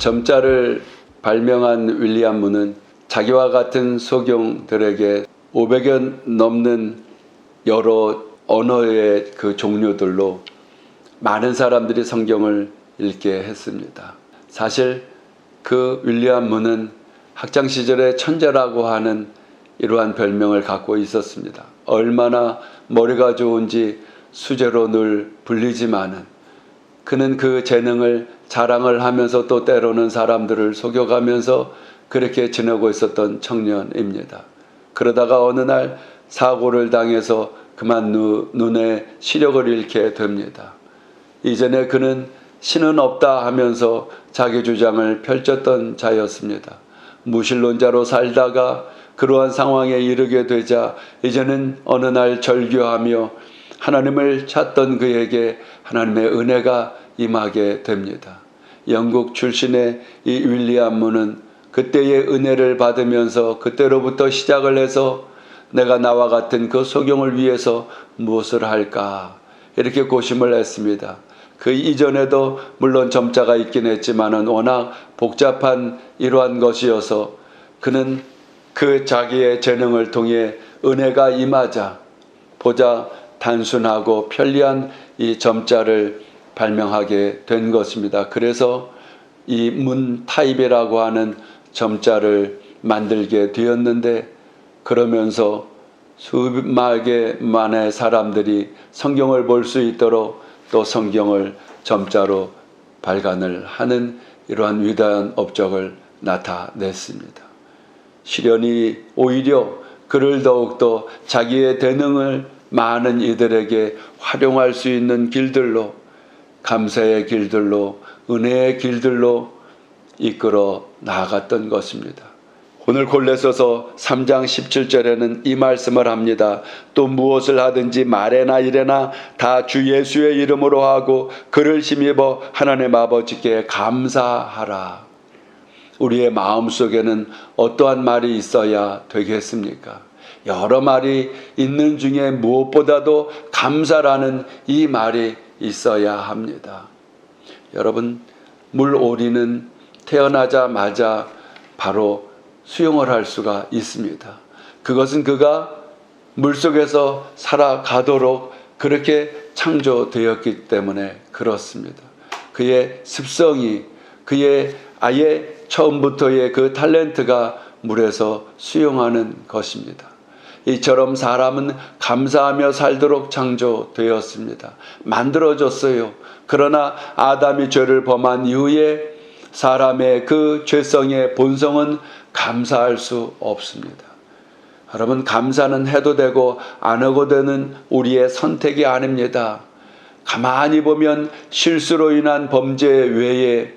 점자를 발명한 윌리엄 문은 자기와 같은 소경들에게 500여 넘는 여러 언어의 그 종류들로 많은 사람들이 성경을 읽게 했습니다. 사실 그 윌리엄 문은 학창시절에 천재라고 하는 이러한 별명을 갖고 있었습니다. 얼마나 머리가 좋은지 수제로 늘 불리지만은 그는 그 재능을 자랑을 하면서 또 때로는 사람들을 속여가면서 그렇게 지내고 있었던 청년입니다. 그러다가 어느 날 사고를 당해서 그만 눈에 시력을 잃게 됩니다. 이전에 그는 신은 없다 하면서 자기 주장을 펼쳤던 자였습니다. 무신론자로 살다가 그러한 상황에 이르게 되자 이제는 어느 날 절규하며 하나님을 찾던 그에게 하나님의 은혜가 임하게 됩니다. 영국 출신의 이 윌리엄 문은 그때의 은혜를 받으면서 그때로부터 시작을 해서 내가 나와 같은 그 소경을 위해서 무엇을 할까 이렇게 고심을 했습니다. 그 이전에도 물론 점자가 있긴 했지만은 워낙 복잡한 이러한 것이어서 그는 그 자기의 재능을 통해 은혜가 임하자 보자 단순하고 편리한 이 점자를 발명하게 된 것입니다. 그래서 이 문 타입이라고 하는 점자를 만들게 되었는데 그러면서 수백만의 사람들이 성경을 볼 수 있도록 또 성경을 점자로 발간을 하는 이러한 위대한 업적을 나타냈습니다. 시련이 오히려 그를 더욱더 자기의 재능을 많은 이들에게 활용할 수 있는 길들로 감사의 길들로 은혜의 길들로 이끌어 나아갔던 것입니다. 오늘 골로새서 3장 17절에는 이 말씀을 합니다. 또 무엇을 하든지 말에나 일에나 다 주 예수의 이름으로 하고 그를 힘입어 하나님 아버지께 감사하라. 우리의 마음속에는 어떠한 말이 있어야 되겠습니까? 여러 말이 있는 중에 무엇보다도 감사라는 이 말이 있어야 합니다. 여러분, 물오리는 태어나자마자 바로 수영을 할 수가 있습니다. 그것은 그가 물속에서 살아가도록 그렇게 창조되었기 때문에 그렇습니다. 그의 습성이 그의 아예 처음부터의 그 탤런트가 물에서 수영하는 것입니다. 이처럼 사람은 감사하며 살도록 창조되었습니다. 만들어졌어요. 그러나 아담이 죄를 범한 이후에 사람의 그 죄성의 본성은 감사할 수 없습니다. 여러분, 감사는 해도 되고 안 해도 되는 우리의 선택이 아닙니다. 가만히 보면 실수로 인한 범죄 외에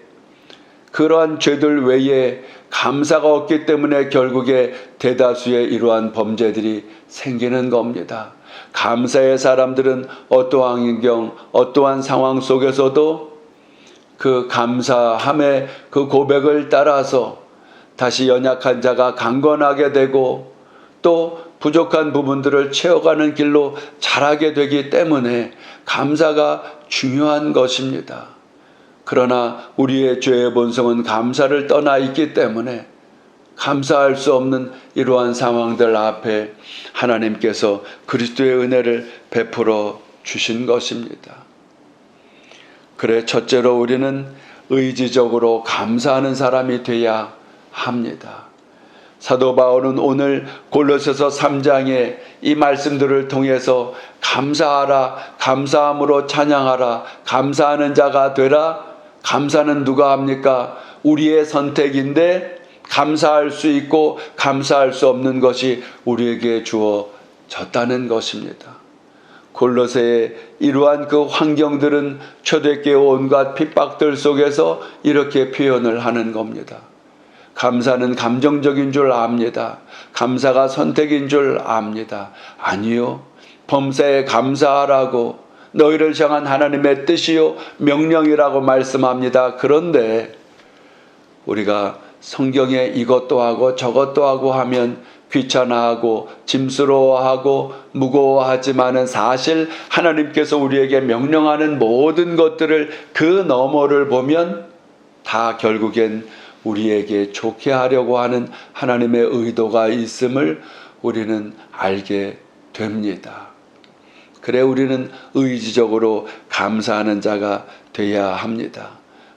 그러한 죄들 외에 감사가 없기 때문에 결국에 대다수의 이러한 범죄들이 생기는 겁니다. 감사의 사람들은 어떠한 환경, 어떠한 상황 속에서도 그 감사함의 그 고백을 따라서 다시 연약한 자가 강건하게 되고 또 부족한 부분들을 채워가는 길로 자라게 되기 때문에 감사가 중요한 것입니다. 그러나 우리의 죄의 본성은 감사를 떠나 있기 때문에 감사할 수 없는 이러한 상황들 앞에 하나님께서 그리스도의 은혜를 베풀어 주신 것입니다. 그래, 첫째로 우리는 의지적으로 감사하는 사람이 되어야 합니다. 사도 바울은 오늘 골로새서 3장의 이 말씀들을 통해서 감사하라, 감사함으로 찬양하라, 감사하는 자가 되라. 감사는 누가 합니까? 우리의 선택인데 감사할 수 있고 감사할 수 없는 것이 우리에게 주어졌다는 것입니다. 골로새의 이러한 그 환경들은 초대교회 온갖 핍박들 속에서 이렇게 표현을 하는 겁니다. 감사는 감정적인 줄 압니다. 감사가 선택인 줄 압니다. 아니요. 범사에 감사하라고 너희를 향한 하나님의 뜻이요 명령이라고 말씀합니다. 그런데 우리가 성경에 이것도 하고 저것도 하고 하면 귀찮아하고 짐스러워하고 무거워하지만은 사실 하나님께서 우리에게 명령하는 모든 것들을 그 너머를 보면 다 결국엔 우리에게 좋게 하려고 하는 하나님의 의도가 있음을 우리는 알게 됩니다. 그래 우리는 의지적으로 감사하는 자가 되어야 합니다.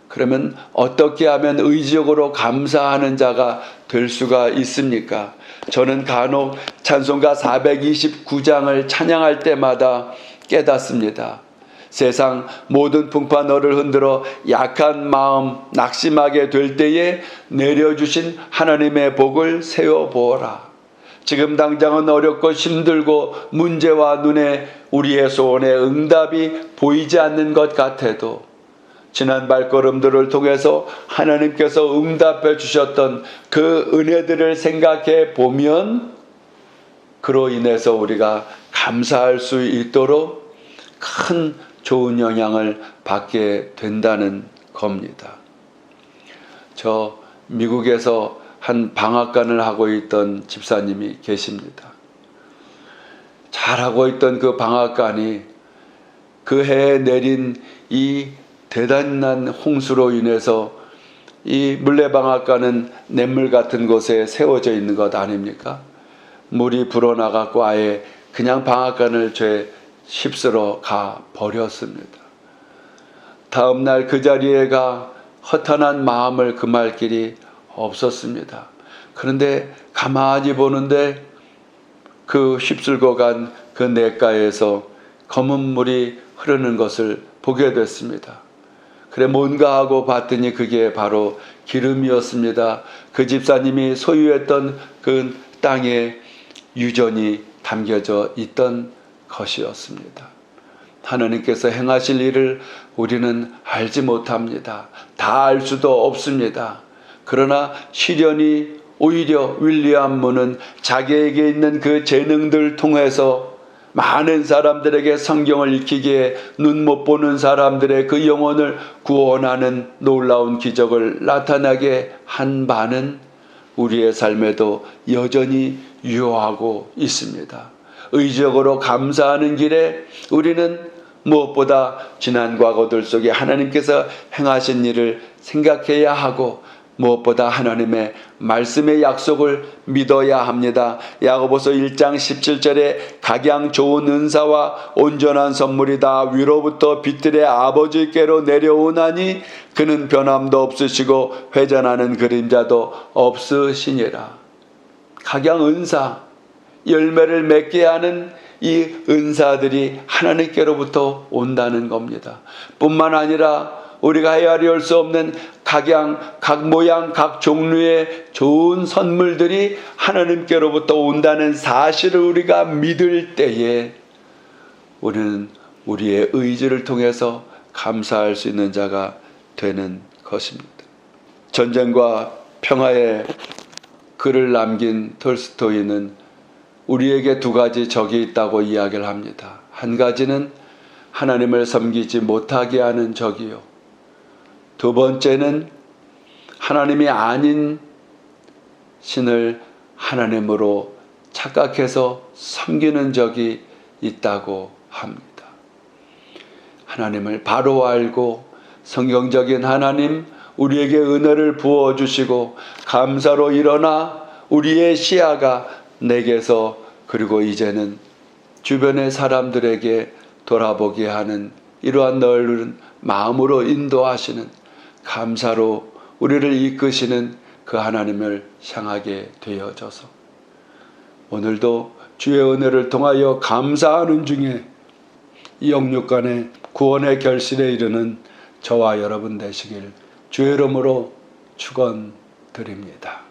그러면 어떻게 하면 의지적으로 감사하는 자가 될 수가 있습니까? 저는 간혹 찬송가 429장을 찬양할 때마다 깨닫습니다. 세상 모든 풍파 너를 흔들어 약한 마음 낙심하게 될 때에 내려주신 하나님의 복을 세워보아라. 지금 당장은 어렵고 힘들고 문제와 눈에 우리의 소원에 응답이 보이지 않는 것 같아도 지난 발걸음들을 통해서 하나님께서 응답해 주셨던 그 은혜들을 생각해 보면 그로 인해서 우리가 감사할 수 있도록 큰 좋은 영향을 받게 된다는 겁니다. 저 미국에서 한 방앗간을 하고 있던 집사님이 계십니다. 잘하고 있던 그 방앗간이 그 해에 내린 이 대단한 홍수로 인해서 이 물레방앗간은 냇물 같은 곳에 세워져 있는 것 아닙니까? 물이 불어나갖고 아예 그냥 방앗간을 죄 휩쓸어 가 버렸습니다. 다음날 그 자리에 가 허탄한 마음을 금할 길이 없었습니다. 그런데 가만히 보는데 그 휩쓸고 간 그 냇가에서 검은 물이 흐르는 것을 보게 됐습니다. 그래 뭔가 하고 봤더니 그게 바로 기름이었습니다. 그 집사님이 소유했던 그 땅에 유전이 담겨져 있던 것이었습니다. 하나님께서 행하실 일을 우리는 알지 못합니다. 다 알 수도 없습니다. 그러나 시련이 오히려 윌리엄 문은 자기에게 있는 그 재능들 통해서 많은 사람들에게 성경을 읽히기에 눈 못 보는 사람들의 그 영혼을 구원하는 놀라운 기적을 나타나게 한 바는 우리의 삶에도 여전히 유효하고 있습니다. 의지적으로 감사하는 길에 우리는 무엇보다 지난 과거들 속에 하나님께서 행하신 일을 생각해야 하고 무엇보다 하나님의 말씀의 약속을 믿어야 합니다. 야고보서 1장 17절에 각양 좋은 은사와 온전한 선물이 다 위로부터 빛들의 아버지께로 내려오나니 그는 변함도 없으시고 회전하는 그림자도 없으시니라. 각양 은사, 열매를 맺게 하는 이 은사들이 하나님께로부터 온다는 겁니다. 뿐만 아니라 우리가 헤아릴 수 없는 각양, 각 모양, 각 종류의 좋은 선물들이 하나님께로부터 온다는 사실을 우리가 믿을 때에 우리는 우리의 의지를 통해서 감사할 수 있는 자가 되는 것입니다. 전쟁과 평화의 글을 남긴 톨스토이는 우리에게 두 가지 적이 있다고 이야기를 합니다. 한 가지는 하나님을 섬기지 못하게 하는 적이요. 두 번째는 하나님이 아닌 신을 하나님으로 착각해서 섬기는 적이 있다고 합니다. 하나님을 바로 알고 성경적인 하나님, 우리에게 은혜를 부어주시고 감사로 일어나 우리의 시야가 내게서 그리고 이제는 주변의 사람들에게 돌아보게 하는 이러한 넓은 마음으로 인도하시는 감사로 우리를 이끄시는 그 하나님을 향하게 되어져서 오늘도 주의 은혜를 통하여 감사하는 중에 영육간의 구원의 결실에 이르는 저와 여러분 되시길 주의 이름으로 축원드립니다.